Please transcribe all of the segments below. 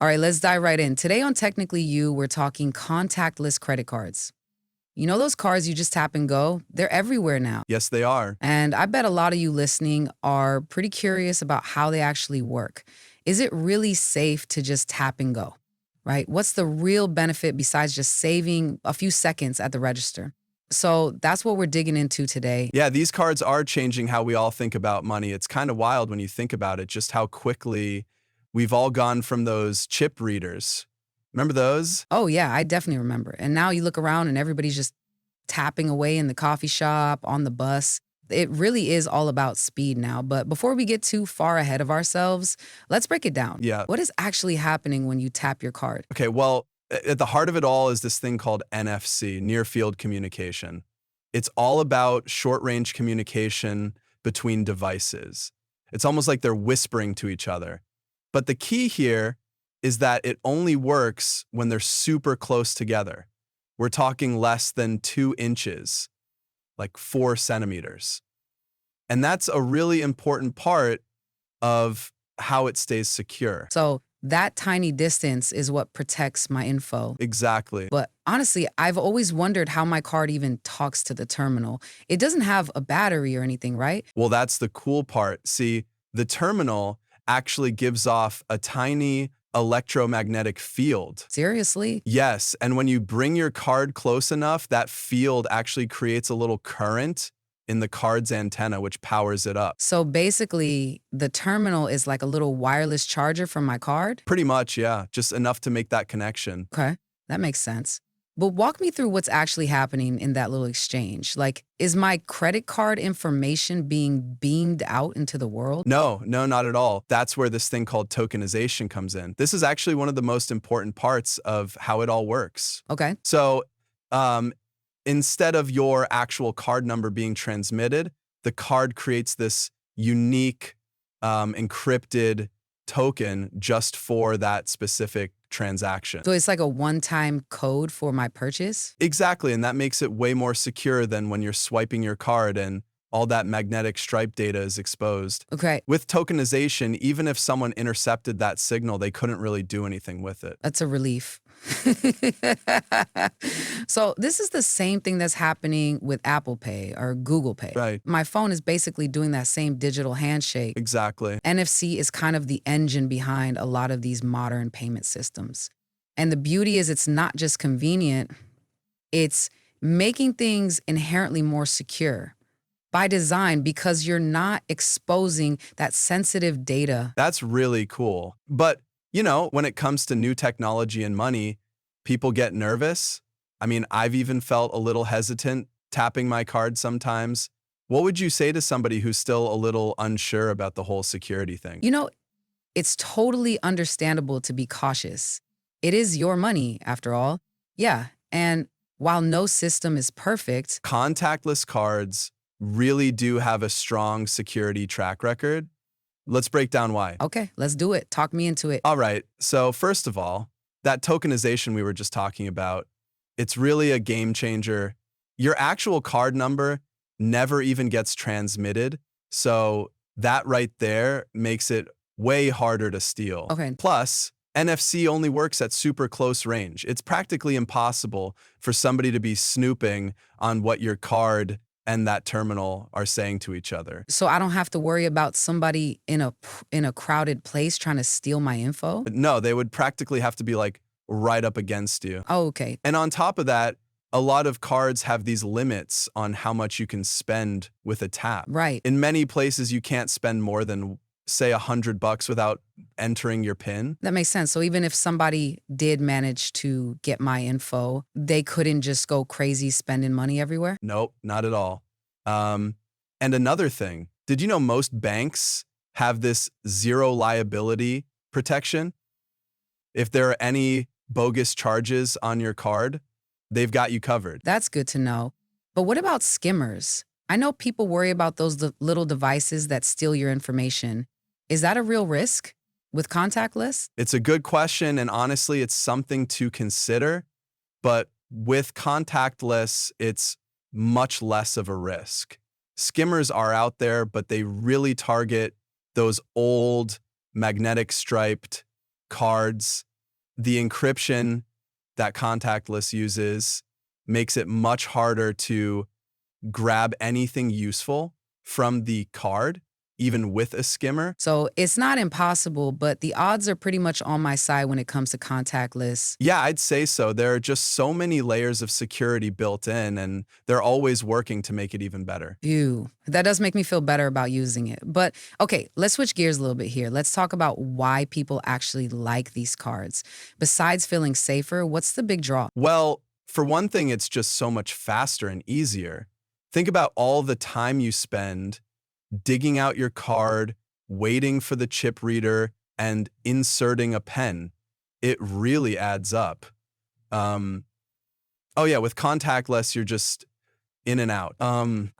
All right, let's dive right in. Today on Technically You, we're talking contactless credit cards. You know those cards you just tap and go? They're everywhere now. Yes, they are. And I bet a lot of you listening are pretty curious about how they actually work. Is it really safe to just tap and go? Right? What's the real benefit besides just saving a few seconds at the register? So that's what we're digging into today. Yeah, these cards are changing how we all think about money. It's kind of wild when you think about it, just how quickly we've all gone from those chip readers. Remember those? Oh, yeah, I definitely remember. And now you look around and everybody's just tapping away in the coffee shop, on the bus. It really is all about speed now. But before we get too far ahead of ourselves, let's break it down. Yeah. What is actually happening when you tap your card? Okay, well, at the heart of it all is this thing called NFC, near field communication. It's all about short-range communication between devices. It's almost like they're whispering to each other. But the key here is that it only works when they're super close together. We're talking less than 2 inches, like 4 centimeters. And that's a really important part of how it stays secure. So that tiny distance is what protects my info. Exactly. But honestly, I've always wondered how my card even talks to the terminal. It doesn't have a battery or anything, right? Well, that's the cool part. See, the terminal actually gives off a tiny electromagnetic field. Seriously? Yes, and when you bring your card close enough, that field actually creates a little current in the card's antenna, which powers it up. So basically, the terminal is like a little wireless charger for my card? Pretty much, yeah, just enough to make that connection. Okay, that makes sense. But walk me through what's actually happening in that little exchange. Like, is my credit card information being beamed out into the world? No, not at all. That's where this thing called tokenization comes in. This is actually one of the most important parts of how it all works. Okay. So, instead of your actual card number being transmitted, the card creates this unique encrypted token just for that specific transaction. So it's like a one-time code for my purchase? Exactly, and that makes it way more secure than when you're swiping your card and all that magnetic stripe data is exposed. Okay, With tokenization, even if someone intercepted that signal, they couldn't really do anything with it. that's a relief. So this is the same thing that's happening with Apple Pay or Google Pay. Right. My phone is basically doing that same digital handshake. Exactly. NFC is kind of the engine behind a lot of these modern payment systems. And the beauty is it's not just convenient, it's making things inherently more secure by design because you're not exposing that sensitive data. That's really cool. But, when it comes to new technology and money, people get nervous. I mean, I've even felt a little hesitant tapping my card sometimes. What would you say to somebody who's still a little unsure about the whole security thing? You know, it's totally understandable to be cautious. It is your money, after all. Yeah, and while no system is perfect, Contactless cards really do have a strong security track record. Let's break down why. okay, let's do it. Talk me into it. All right, so first of all, that tokenization we were just talking about, it's really a game changer. Your actual card number never even gets transmitted, so that right there makes it way harder to steal. Okay. Plus, NFC only works at super close range. It's practically impossible for somebody to be snooping on what your card and that terminal are saying to each other. So I don't have to worry about somebody in a crowded place trying to steal my info? But no, they would practically have to be like right up against you. Oh, okay. And on top of that, a lot of cards have these limits on how much you can spend with a tap. Right. In many places, you can't spend more than, say, $100 without entering your PIN. That makes sense. So even if somebody did manage to get my info, they couldn't just go crazy spending money everywhere? Nope, not at all. And another thing, did you know most banks have this zero liability protection? If there are any bogus charges on your card, they've got you covered. That's good to know. But what about skimmers? I know people worry about those little devices that steal your information. Is that a real risk with contactless? It's a good question, and honestly, it's something to consider. But with contactless, it's much less of a risk. Skimmers are out there, but they really target those old magnetic striped cards The encryption that Contactless uses makes it much harder to grab anything useful from the card, even with a skimmer. So it's not impossible, but the odds are pretty much on my side when it comes to contactless. Yeah, I'd say so. There are just so many layers of security built in, and they're always working to make it even better. Phew, that does make me feel better about using it. But okay, let's switch gears a little bit here. Let's talk about why people actually like these cards. Besides feeling safer, what's the big draw? Well, for one thing, it's just so much faster and easier. Think about all the time you spend digging out your card, waiting for the chip reader, and inserting a pen. It really adds up. Um, oh yeah, with contactless, you're just in and out.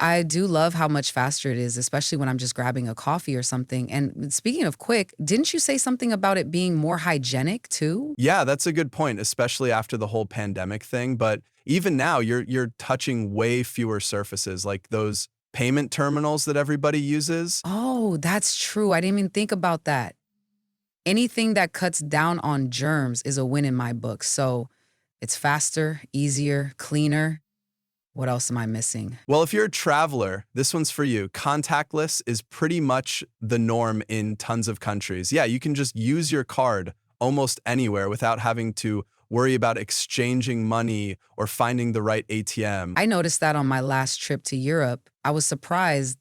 I do love how much faster it is, especially when I'm just grabbing a coffee or something. And speaking of quick, didn't you say something about it being more hygienic too? Yeah, that's a good point, especially after the whole pandemic thing. But even now, you're touching way fewer surfaces, like those payment terminals that everybody uses. Oh, that's true. I didn't even think about that. Anything that cuts down on germs is a win in my book. So it's faster, easier, cleaner. What else am I missing? Well, if you're a traveler, this one's for you. Contactless is pretty much the norm in tons of countries. Yeah, you can just use your card almost anywhere without having to worry about exchanging money or finding the right ATM. I noticed that on my last trip to Europe. I was surprised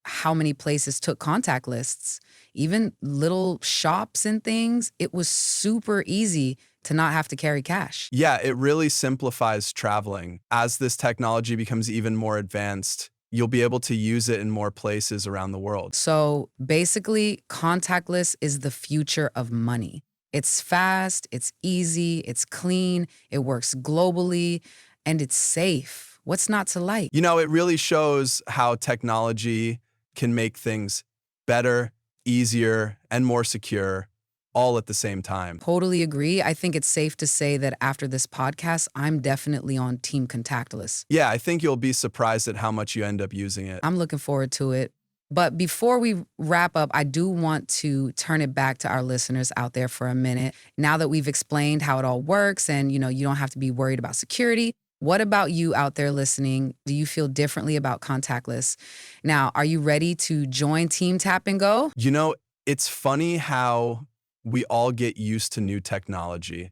how many places took contact lists, even little shops and things. It was super easy to not have to carry cash. Yeah, it really simplifies traveling. As this technology becomes even more advanced, you'll be able to use it in more places around the world. So basically, contactless is the future of money. It's fast, it's easy, it's clean, it works globally, and it's safe. What's not to like? You know, it really shows how technology can make things better, easier, and more secure all at the same time. Totally agree. I think it's safe to say that after this podcast, I'm definitely on Team Contactless. Yeah, I think you'll be surprised at how much you end up using it. I'm looking forward to it. But before we wrap up, I do want to turn it back to our listeners out there for a minute. Now that we've explained how it all works and, you don't have to be worried about security, what about you out there listening? Do you feel differently about contactless? Now, are you ready to join Team Tap and Go? You know, it's funny how we all get used to new technology.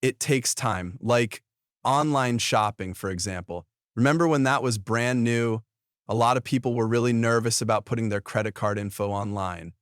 It takes time, like online shopping, for example. Remember when that was brand new? A lot of people were really nervous about putting their credit card info online.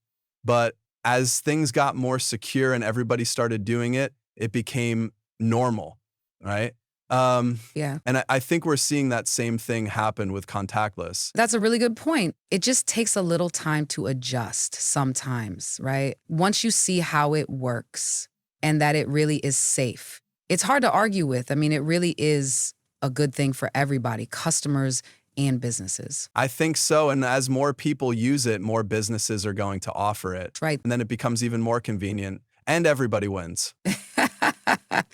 But as things got more secure and everybody started doing it, it became normal, right? Yeah. And I think we're seeing that same thing happen with contactless. That's a really good point. It just takes a little time to adjust sometimes, right? Once you see how it works and that it really is safe, it's hard to argue with. I mean, it really is a good thing for everybody, customers and businesses. I think so. And as more people use it, more businesses are going to offer it. Right. And then it becomes even more convenient and everybody wins.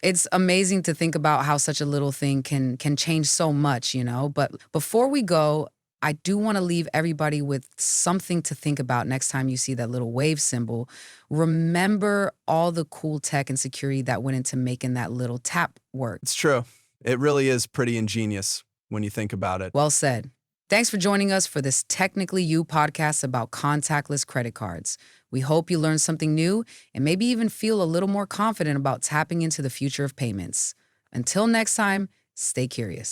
It's amazing to think about how such a little thing can change so much, But before we go, I do want to leave everybody with something to think about next time you see that little wave symbol. Remember all the cool tech and security that went into making that little tap work. It's true. It really is pretty ingenious when you think about it. Well said. Thanks for joining us for this Technically You podcast about contactless credit cards. We hope you learned something new and maybe even feel a little more confident about tapping into the future of payments. Until next time, stay curious.